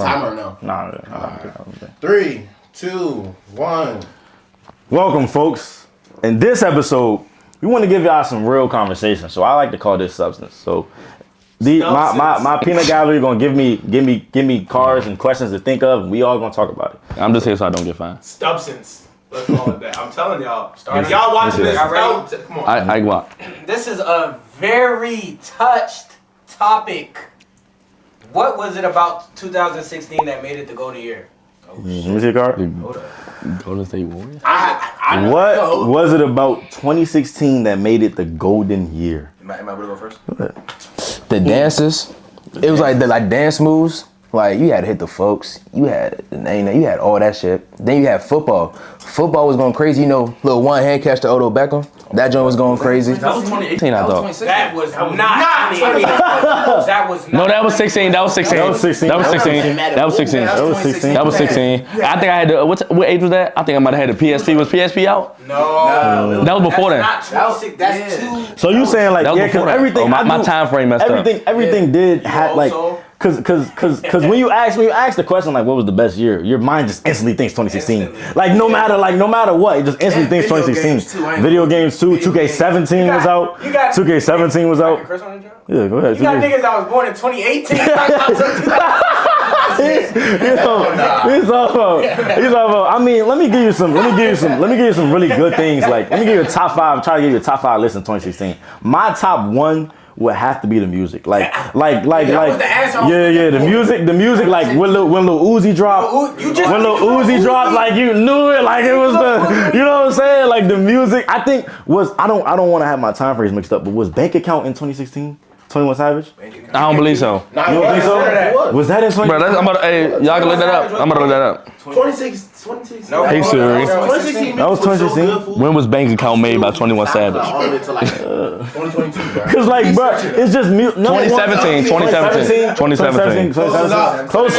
Timer or no? Nah. 3, 2, 1. Welcome, folks. In this episode, we want to give y'all some real conversation. So I like to call this substance. So my peanut gallery gonna give me cards and questions to think of, and we all gonna talk about it. I'm just here so I don't get fined. Stubbsons. Let's call it that. I'm telling y'all. If y'all watching this, come on. I go. This is a very touched topic. What was it about 2016 that made it the golden year? Let me see a card. Golden State Warriors. What was it about 2016 that made it the golden year? Am I able to go first? Go ahead. The dances. It was like the dance moves. Like you had to hit the folks. You had all that shit. Then you had football. Football was going crazy. You know, little one hand catch to Odell Beckham. That joint was going crazy. That was 2018, I thought. That was not 2018. That was not. No, that was 16. That was 16. That was 16. That was 16. That was 16. That was 16. That was 16. I think I had the, what age was that? I think I might have had the PSP. Was PSP out? No. That was before then. That's not 26. That's two. So you saying like, yeah, because everything. My time frame messed up. Everything did have like. Cause when you ask the question like what was the best year, your mind just instantly thinks 2016. Like no matter what, it just instantly thinks 2016. Video games too. 2K17 was out. 2K17 was out. Yeah, go ahead. You got niggas that was born in 2018. He's all. I mean, let me give you some really good things. Like, let me give you a top 5. Try to give you a top 5 list in 2016. My top 1 would have to be the music. Like, the music. Like when Lil Uzi dropped, like you knew it. Like it was you know what I'm saying? Like the music. I think I don't want to have my time frames mixed up, but was Bank Account in 2016? 21 Savage? I don't believe so. You don't think so? Was that in 2016? Bro, y'all can look that up. I'm about to look that up. 26. No, hey Siri. That was 2016. When was Bank Account made by 21 Savage? 2022, bro. Cause like, bro, it's just 2017. Close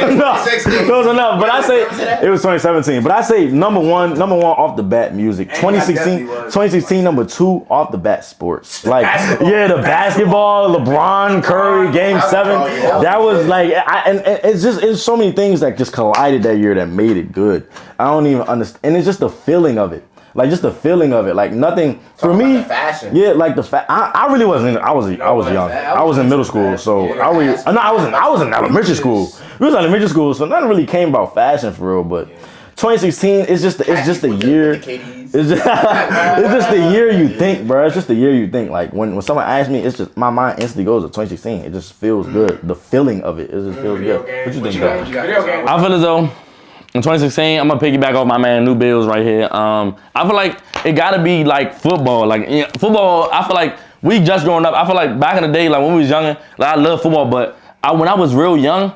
enough. But I say it was 2017. But I say number one off the bat music. 2016 number 2 off the bat sports. Like the basketball, LeBron, Curry, Game 7. That was like, and it's so many things that just collided that year that made it good. I don't even understand, and it's just the feeling of it. Like just the feeling of it. Like nothing for me. The fashion. Yeah, like I really wasn't. I was young. I was in middle school, so I was in elementary school. We was in elementary school, so nothing really came about fashion for real. But 2016, it's just the year. It's just the year you think, bro. It's just the year you think. Like when someone asks me, it's just my mind instantly goes to 2016. It just feels good. The feeling of it just feels good. What you think about it? I feel as though in 2016, I'm gonna piggyback off my man Newbillz right here. I feel like it gotta be like football. Like football, I feel like we just growing up. I feel like back in the day, like when we was younger, like I love football, but when I was real young,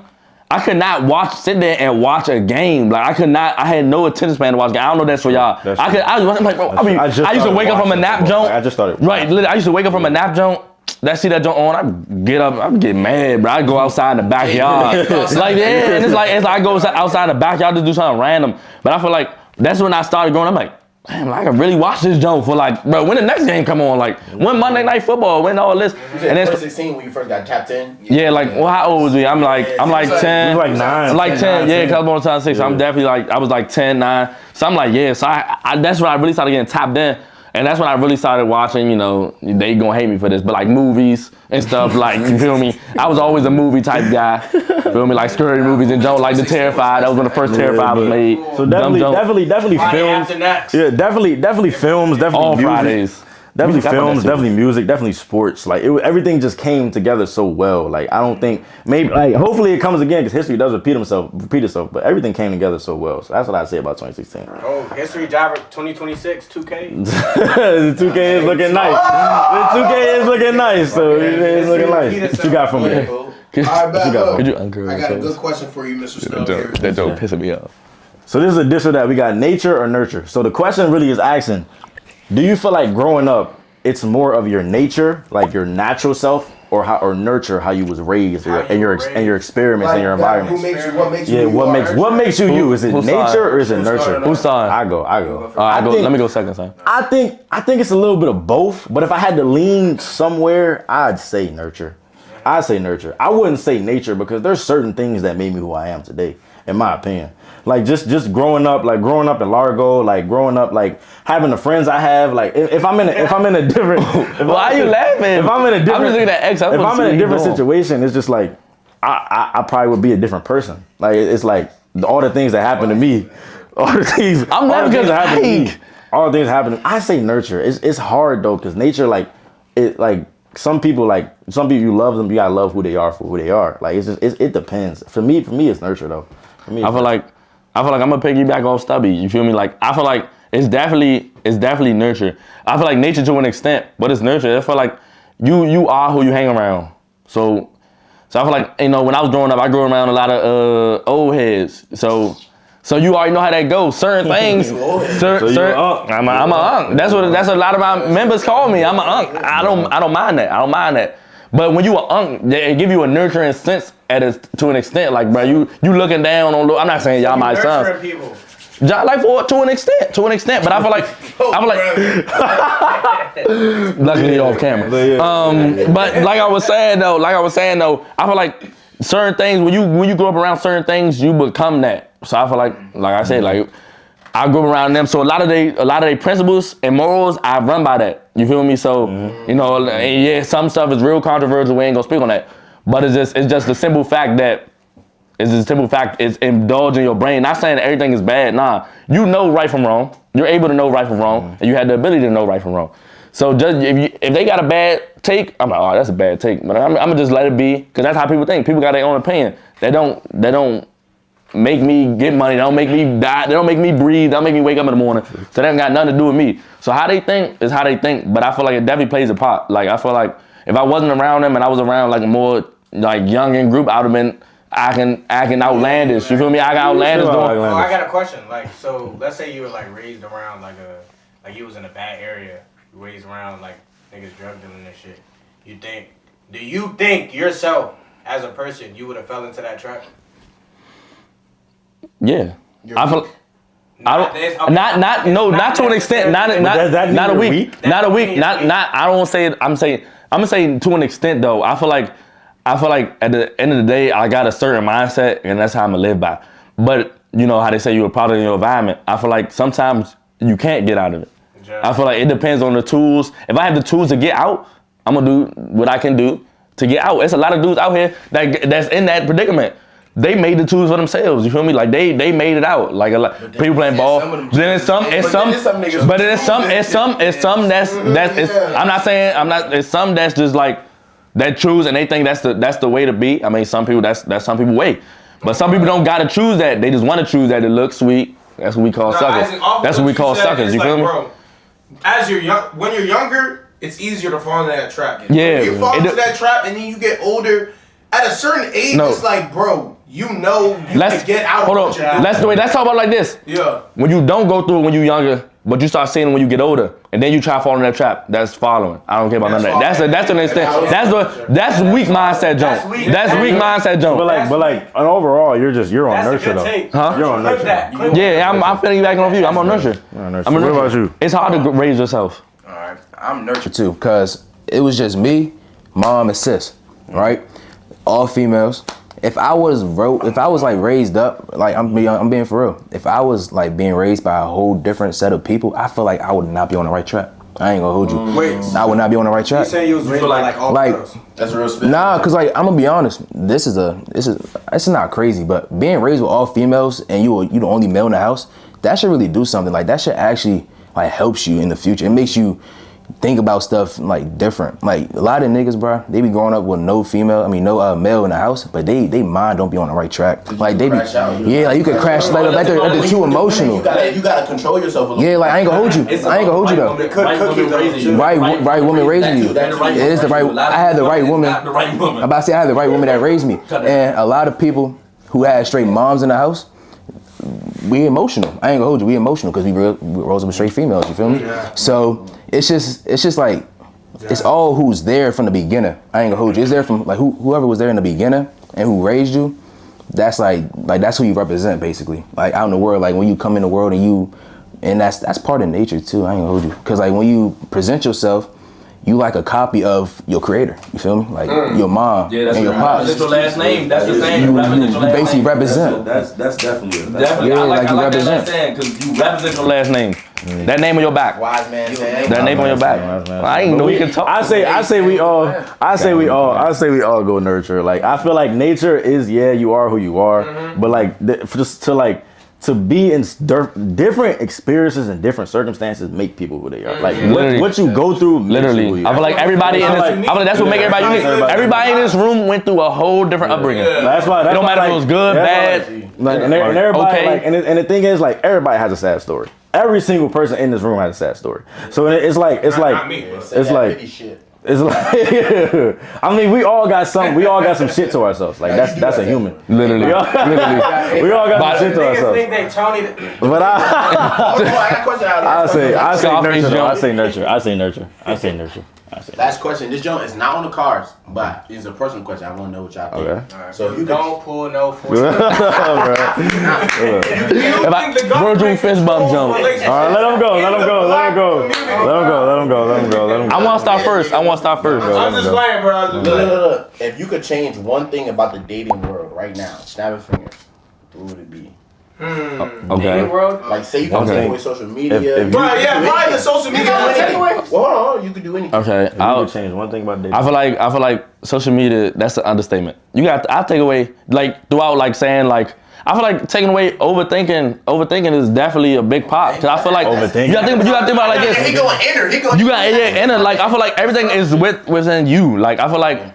I could not sit there and watch a game. Like I had no attention span to watch a game. I don't know that's for y'all. I'm like, bro, I used to wake up from a nap joint. I just started. Right, I used to wake up from a nap joint. See that joint on, I get up, I get mad, bro. I go outside in the backyard. And it's like I go outside in the backyard to do something random. But I feel like that's when I started going, I'm like, damn, I can really watch this joint for like, bro, when the next game come on, like when Monday Night Football, when all this. And then 2016 when you first got tapped in? Yeah, like, well, how old was we? I'm like 10. You was like 9. I'm like 10, yeah, because I was born in 2006. So I'm definitely like, I was like 10, 9. So I'm like, yeah, so I that's when I really started getting tapped in. And that's when I really started watching, you know, they gonna hate me for this, but like movies and stuff, like, you feel me? I was always a movie type guy, feel me? Like scary movies and Joe, like The Terrified. That was when the first Terrified was made. So definitely films. Yeah, definitely films, definitely all music. Fridays. Definitely films, definitely music, definitely sports. Like everything just came together so well. Like I don't think hopefully it comes again because history does repeat itself. But everything came together so well. So that's what I say about 2016. Oh, history driver 2026 2K. The 2K is looking nice. The 2K is looking nice. So it's looking nice. What you got for me? All right, back up. I got a good question for you, Mr. Stubbs. That joke pissing me off. So this is a diss or that. We got nature or nurture. So the question really is asking, do you feel like growing up, it's more of your nature, like your natural self, or nurture how you was raised, and your experiments and your environment? What makes you you? Is it nature or is it nurture? Who's starting? I go. Let me go second, son. I think it's a little bit of both, but if I had to lean somewhere, I'd say nurture. I say nurture. I wouldn't say nature because there's certain things that made me who I am today, in my opinion. Like just growing up in Largo, like growing up, like having the friends I have, like if I'm in a different, why are you laughing? If I'm in a different, I'm just looking at X. If I'm in a different situation, it's just like I probably would be a different person. Like it's like all the things that happen to me, all the things that happen to me, all the things that happen to me. I say nurture. It's hard though, because nature, like it, like some people you love them, you gotta love who they are for who they are. Like it depends. For me it's nurture though. For me, I feel like I'm gonna piggyback off Stubby. You feel me? Like I feel like it's definitely nurture. I feel like nature to an extent, but it's nurture. I feel like you are who you hang around. So I feel like, you know, when I was growing up, I grew around a lot of old heads. So you already know how that goes. Certain things. I'm an unk. That's what a lot of my members call me. I'm an unk. I don't mind that. But when you an unk, they give you a nurturing sense to an extent. Like, bro, you looking down on. I'm not saying y'all my sons. People. Like to an extent. But I feel like, luckily off camera. But like I was saying though, I feel like certain things when you grow up around certain things, you become that. So I feel like I said, like I grew up around them. So a lot of their principles and morals, I run by that. You feel me? So you know, yeah, some stuff is real controversial. We ain't gonna speak on that. But it's just the simple fact that. It's indulging your brain. Not saying that everything is bad. Nah, you know right from wrong. You're able to know right from wrong, and you have the ability to know right from wrong. So just if they got a bad take, I'm like, oh, that's a bad take. But I'm gonna just let it be, because that's how people think. People got their own opinion. They don't make me get money. They don't make me die. They don't make me breathe. They don't make me wake up in the morning. So that ain't got nothing to do with me. So how they think is how they think. But I feel like it definitely plays a part. Like I feel like if I wasn't around them and I was around like a more like young group, I would have been acting outlandish. You feel me? I got outlandish doing. Oh, I got a question. Like, so let's say you were like raised around like you was in a bad area, raised around like niggas drug dealing and shit. Do you think yourself as a person you would have fell into that trap? Yeah. I feel. Not to an extent. Not a week. Not a week. I don't want to say it. I'm gonna say to an extent though. I feel like at the end of the day, I got a certain mindset, and that's how I'm gonna live by. But you know how they say you're a product of your environment. I feel like sometimes you can't get out of it. Yeah. I feel like it depends on the tools. If I have the tools to get out, I'm gonna do what I can do to get out. It's a lot of dudes out here that's in that predicament. They made the tools for themselves. You feel me? Like they made it out. Like a lot people playing ball. Then it's some that's some that's just like. That choose and they think that's the way to be. I mean, some people that's some people way, but some people don't gotta choose that. They just want to choose that. It looks sweet. That's what we call suckers. That's what we call suckers. You feel me? Bro, when you're younger, it's easier to fall into that trap. Yeah, you fall into that trap and then you get older. At a certain age, it's like, bro, you know you can get out of it. Let's talk about it like this. Yeah. When you don't go through it when you're younger, but you start seeing it when you get older, and then you try to fall in that trap. That's following. I don't care about none of that. That's an extent. That's weak mindset jump. That's weak mindset jump. But like overall, you're on nurture though. Huh? You're on nurture. Yeah, I'm feeling back on you. I'm on nurture. What about you? It's hard to raise yourself. All right, I'm nurture too, cause it was just me, mom, and sis, right? All females. If I was like raised up, like I'm being for real. If I was like being raised by a whole different set of people, I feel like I would not be on the right track. I ain't gonna hold you. Wait, I would not be on the right track. You saying you was raised by like all girls? That's real spit. Nah, cause like I'm gonna be honest. This is not crazy, but being raised with all females and you the only male in the house, that should really do something. Like that should actually like helps you in the future. It makes you think about stuff like different. Like a lot of niggas, bro, they be growing up with no male in the house, but they mind don't be on the right track. Like they be, like you could crash like they're too emotional. You gotta control yourself a little. Yeah, like I ain't gonna hold you though. Right woman raising you. It is the right. I had the right woman. I'm about to say I had the right woman that raised me, and a lot of people who had straight moms in the house. We emotional. I ain't gonna hold you. We emotional because we rose up with straight females. You feel me? Yeah. So it's just like it's all who's there from the beginning. I ain't gonna hold you. It's there from like whoever was there in the beginning and who raised you. That's like that's who you represent basically. Like out in the world, like when you come in the world and that's part of nature too. I ain't gonna hold you because like when you present yourself, you like a copy of your creator. You feel me? Like your mom Yeah, that's and your pops. That's your last name. That's the same. You represent your last basically name. represent. That's definitely Definitely. Yeah, I like you that represent. last name because you represent your last name. That name on your back. Wise man said. That name on your back. I ain't know you can talk. I say we all go nurture. Like I feel like nature is you are who you are, but like just to be in different experiences and different circumstances make people who they are. Like what you go through. Literally, I feel like everybody in this. I feel like that's what make everybody unique. Everybody in this room went through a whole different upbringing. That's why. It don't matter if it was good, bad. Like, and everybody, okay. like, and the thing is, like, everybody has a sad story. Every single person in this room has a sad story. So it's like, I mean, we all got some shit to ourselves. Like that's a human. Literally. We all got some shit to Niggas ourselves. think they Tony. But I got a question out of this. I say nurture. Scarface I say nurture. Last question. This joint is not on the cards, but it's a personal question. I want to know what y'all think. Okay. So if you Don't pull no force. Virgil fist bump jump. All right, let him go. I want to start first. I'm just playing, bro. Look. If you could change one thing about the dating world right now, snap your fingers, what would it be? Okay. World? Like, say you can take away social media. If Probably the social media. Well, hold on, you could do anything. Okay. you could change one thing about dating. I feel like social media. That's an understatement. I take away like throughout like saying like. I feel like taking away overthinking is definitely a big part. Cause I feel like overthinking. you gotta think about it like this. He going inner. You got inner. Like I feel like everything is within you. Like I feel like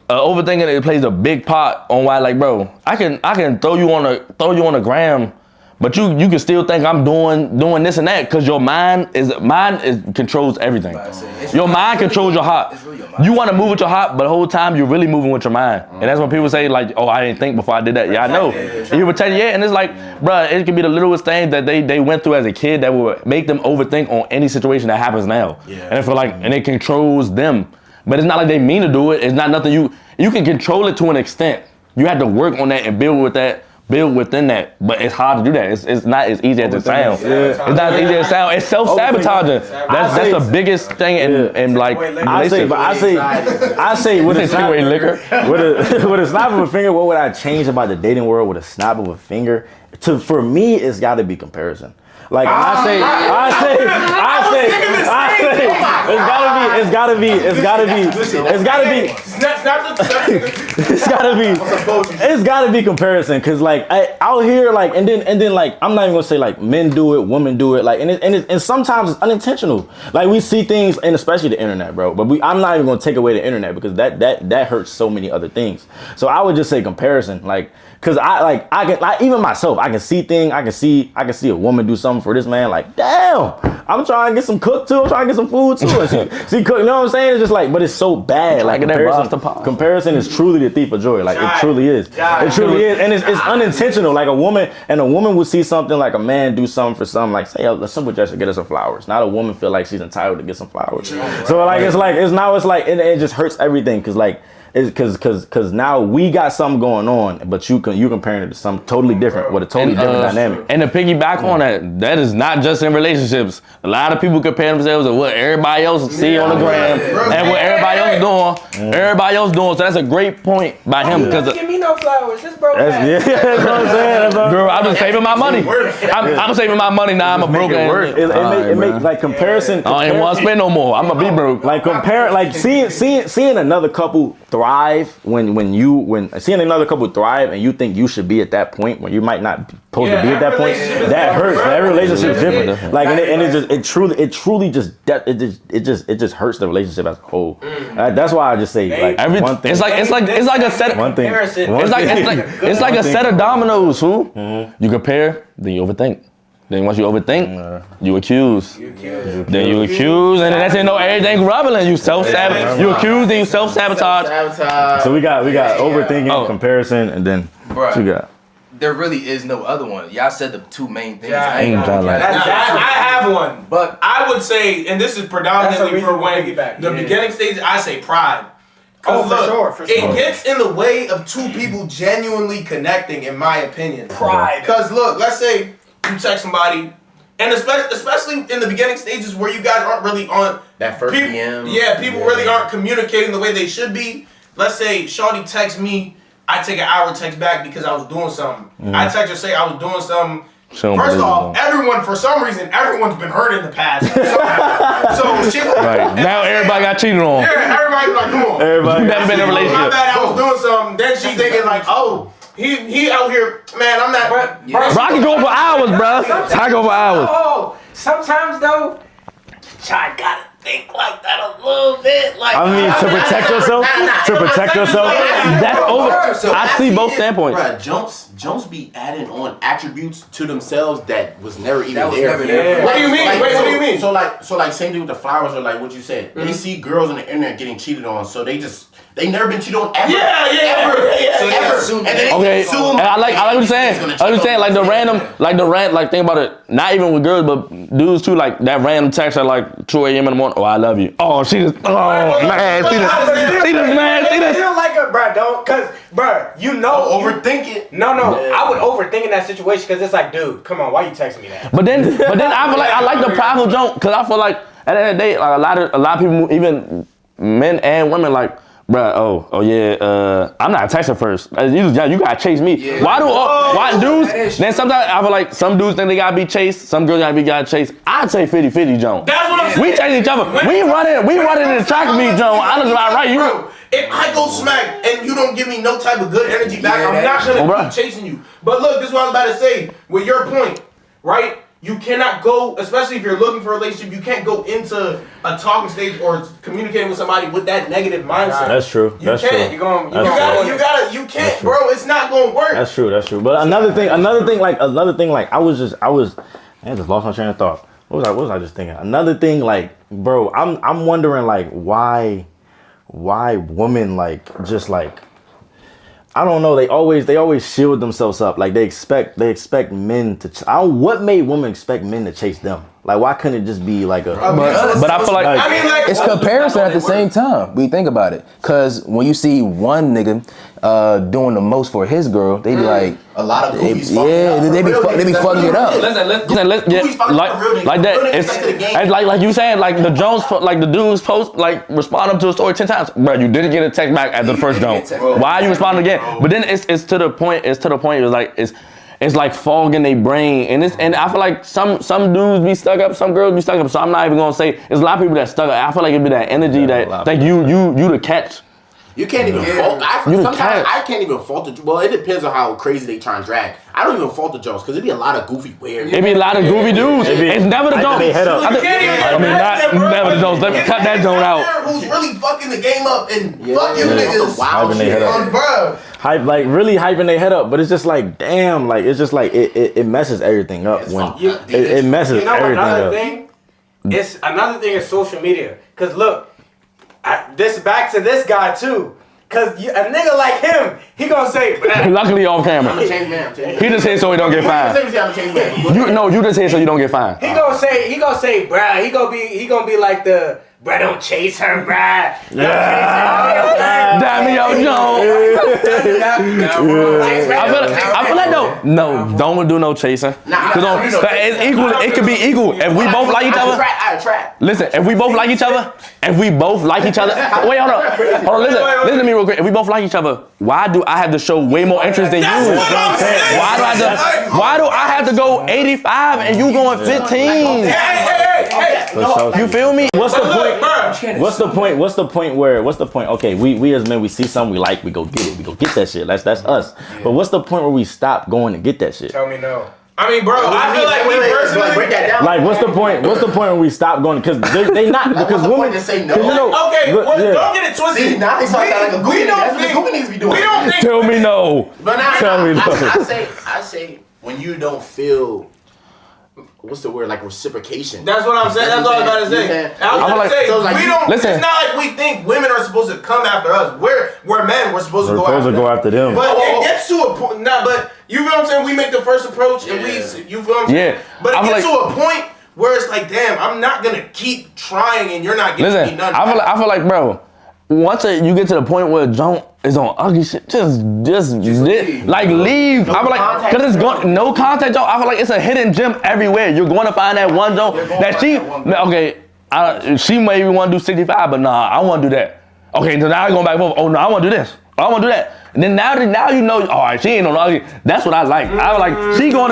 overthinking it plays a big part on why like bro, I can throw you on a gram, but you can still think I'm doing this and that because your mind controls everything. Your mind controls your heart. You want to move with your heart, but the whole time you're really moving with your mind. And that's when people say like, oh, I didn't think before I did that. Yeah, I know. You protect and it's like, bro, it can be the littlest thing that they went through as a kid that will make them overthink on any situation that happens now. And I feel like, and it controls them. But it's not like they mean to do it. It's not nothing you can control it to an extent. You have to work on that and build within that, but it's hard to do that. It's not as easy as it sounds. It's not as easy as it sounds. It's self-sabotaging. That's the biggest thing in like I say with a snap with a snap of a finger, what would I change about the dating world with a snap of a finger? For me, it's got to be comparison. Like I say, it's gotta be comparison. Cause like out here, like and then like I'm not even gonna say like men do it, women do it, like and sometimes it's unintentional. Like we see things, and especially the internet, bro. But I'm not even gonna take away the internet because that hurts so many other things. So I would just say comparison, like. Cause I can even myself, I can see things, I can see a woman do something for this man, like damn, I'm trying to get some cook too, I'm trying to get some food too. See cook, you know what I'm saying? It's just like, but it's so bad. Like comparison is truly the thief of joy. Like it truly is. It truly is. And it's unintentional. Like a woman will see something like a man do something for something, like say a simple gesture, get her some flowers. Not a woman feel like she's entitled to get some flowers. So like it's it just hurts everything cause like Cause now we got something going on, but you comparing it to something totally different with a totally different dynamic. And to piggyback on that is not just in relationships. A lot of people compare themselves to what everybody else see on the gram and what everybody else doing. So that's a great point by him because give me no flowers. This broke that's what I'm saying. Girl, I'm just saving my money. I'm saving my money now. I'm a broke ass. It make like comparison. I ain't want to spend no more. I'm gonna be broke. Like seeing another couple thrive when seeing another couple thrive and you think you should be at that point when you might not supposed to be at that point, that hurts. Every relationship is different. Like and it truly just hurts the relationship as a whole. That's why I just say like one thing. It's like a set. One thing. It's like a set of dominoes. You compare, then you overthink. Then once you overthink, you accuse. Then you accuse, and then that's everything rubbling. You self-sabotage. You accuse, then you self-sabotage. So we got overthinking, comparison, and then what you got? There really is no other one. Y'all said the two main things. I have one, but I would say, and this is predominantly for when the beginning stage, I say pride. Oh, for sure. It gets in the way of two people genuinely connecting, in my opinion. Pride. Because look, let's say you text somebody, and especially in the beginning stages where you guys aren't really on That first people, DM. yeah, people really aren't communicating the way they should be. Let's say Shawty texts me, I take an hour text back because I was doing something. I text her say I was doing something. First off, everyone, for some reason, everyone's been hurt in the past. So shit. Right. Now everybody got cheated on. Yeah, everybody's like, come on. Everybody never been in a relationship. My bad, I was doing something. Then she thinking like, oh, he out here, man, I'm not. Bro, I can go for hours, bro. I go for hours. Oh, sometimes though, I gotta think like that a little bit. Like, I mean, to protect yourself, that's over. I see both standpoints. Bruh, Jones be adding on attributes to themselves that was never even there. never there. What do you mean? Wait, what do you mean? So like same thing with the flowers or like what you said. They see girls on the internet getting cheated on, so they never been cheated on ever. Yeah. So they assume. And they Okay, assume and I like what you're saying. I understand, like the random, like think about it. Not even with girls, but dudes too. Like that random text at like 2 a.m. in the morning. Oh, I love you. Oh, she just. Oh man, she just man. She just. You don't like her, bro. Don't, cause, bro, you know. overthink it. No, I would overthink in that situation because it's like, dude, come on, why you texting me that? But then I feel like I like the prideful joke because I feel like at the end of the day, like a lot of people, even men and women, like. Bruh, oh yeah, I'm not texting first. You gotta chase me. Yeah. Why dudes? Then sometimes I feel like some dudes think they gotta be chased, some girls gotta chased. I'd say 50-50, Joan. That's what I'm saying. We chase each other. We running in the track meet, Joan. I was right. You. If I go smack and you don't give me no type of good energy back, I'm not gonna keep chasing you. But look, this is what I was about to say. With your point, right? You cannot go, especially if you're looking for a relationship, you can't go into a talking stage or communicating with somebody with that negative mindset. That's true. You can't. You can't, bro. It's not gonna work. That's true. But another thing, like I just lost my train of thought. What was I just thinking? Another thing, like, bro, I'm wondering, like, why women, like, just like, I don't know. They always shield themselves up. Like they expect men to. What made women expect men to chase them? Like why couldn't it just be like a? But I feel like it's comparison at the same time. We think about it, cause when you see one nigga doing the most for his girl, they be like a lot of goofies. They be fucking it up. Listen, like that. It's like you saying, like the Jones, like the dudes post, like respond up to a story 10 times. Bro, you didn't get a text back after the first Jones. Why are you responding again? But then it's to the point. It's like it's like fog in their brain, and I feel like some dudes be stuck up, some girls be stuck up. So I'm not even gonna say there's a lot of people that stuck up. I feel like it'd be that energy that like you the catch. You can't even fault. Sometimes I can't even fault the. Well, it depends on how crazy they try and drag. I don't even fault the Jones because it'd be a lot of goofy weird. It'd be a lot of goofy dudes. It's never the Jones. Never the Jones. Let me cut that Jones out. Who's really fucking the game up and fuck you niggas? Wild shit, bro. Hype, like really hyping their head up, but it's just like damn, like it's just like it messes everything up when it messes everything up. Another thing is social media. Cause look, this back to this guy too. Cause a nigga like him, he gonna say. Luckily off camera. I'm a changed man. He just said so he don't get fined. You just said so you don't get fined. He gonna say, bruh. He gonna be like the. Bruh, don't chase her, bruh. Damn me, yo, I feel like no, don't do no chasing. It's equal. It could be equal. If we both like each other. Listen, if we both like each other. Wait, hold on. Listen to me real quick. If we both like each other, why do I have to show way more interest than you? Why do I have to go 85 and you going 15? Hey. You feel me? What's the point? Okay, we as men, we see something we like, we go get it. We go get that shit. That's us. Yeah. But what's the point where we stop going to get that shit? Tell me no. I mean, bro, I feel like we personally break that down. Like, what's the point? What's the point when we stop going? Because they not because women just say no. Okay, don't get it twisted. See, now they start like a goofy. That's what the goofy needs to be doing. We don't think. Tell me no. Tell me no. I say when you don't feel. What's the word? Like reciprocation. That's what I'm saying. That's what I was about to say. I was going to say, we don't. Listen. It's not like we think women are supposed to come after us. We're men. We're supposed to go after them. But it gets to a point. But you feel what I'm saying? We make the first approach, and you feel what I'm saying? But it gets to a point where it's like, damn, I'm not gonna keep trying, and you're not giving me nothing. I feel like, bro. Once you get to the point where Joan is on ugly shit, just leave. Like leave. No, I feel like because it's no contact, Joan. I feel like it's a hidden gem everywhere. You're going to find that one Joan that she. Okay, She may even want to do 65, but nah, I want to do that. Okay, so now I'm going back and forth. Oh no, I want to do this. Oh, I want to do that. And then now you know. All right, she ain't on the ugly. That's what I like. I was like, she go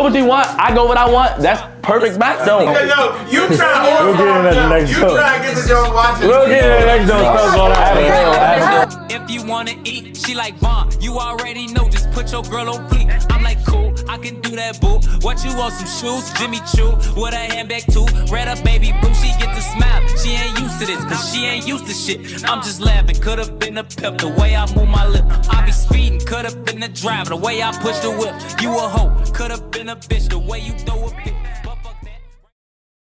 what she want. I go what I want. That's perfect match though. No, you try to We'll get in at the next You show. try to get the Jones watching. We'll get in the next show. If you wanna eat, she like Vaughn. You already know, just put your girl on fleek. I'm like, cool, I can do that, boo. What you want, some shoes? Jimmy Choo, with a handbag too. Red up, baby boo, she get the smile. She ain't used to this, cause she ain't used to shit. I'm just laughing, could've been a pimp, the way I move my lip. I be speeding, could've been the driver, the way I push the whip. You a hoe, could've been a bitch, the way you throw a bitch.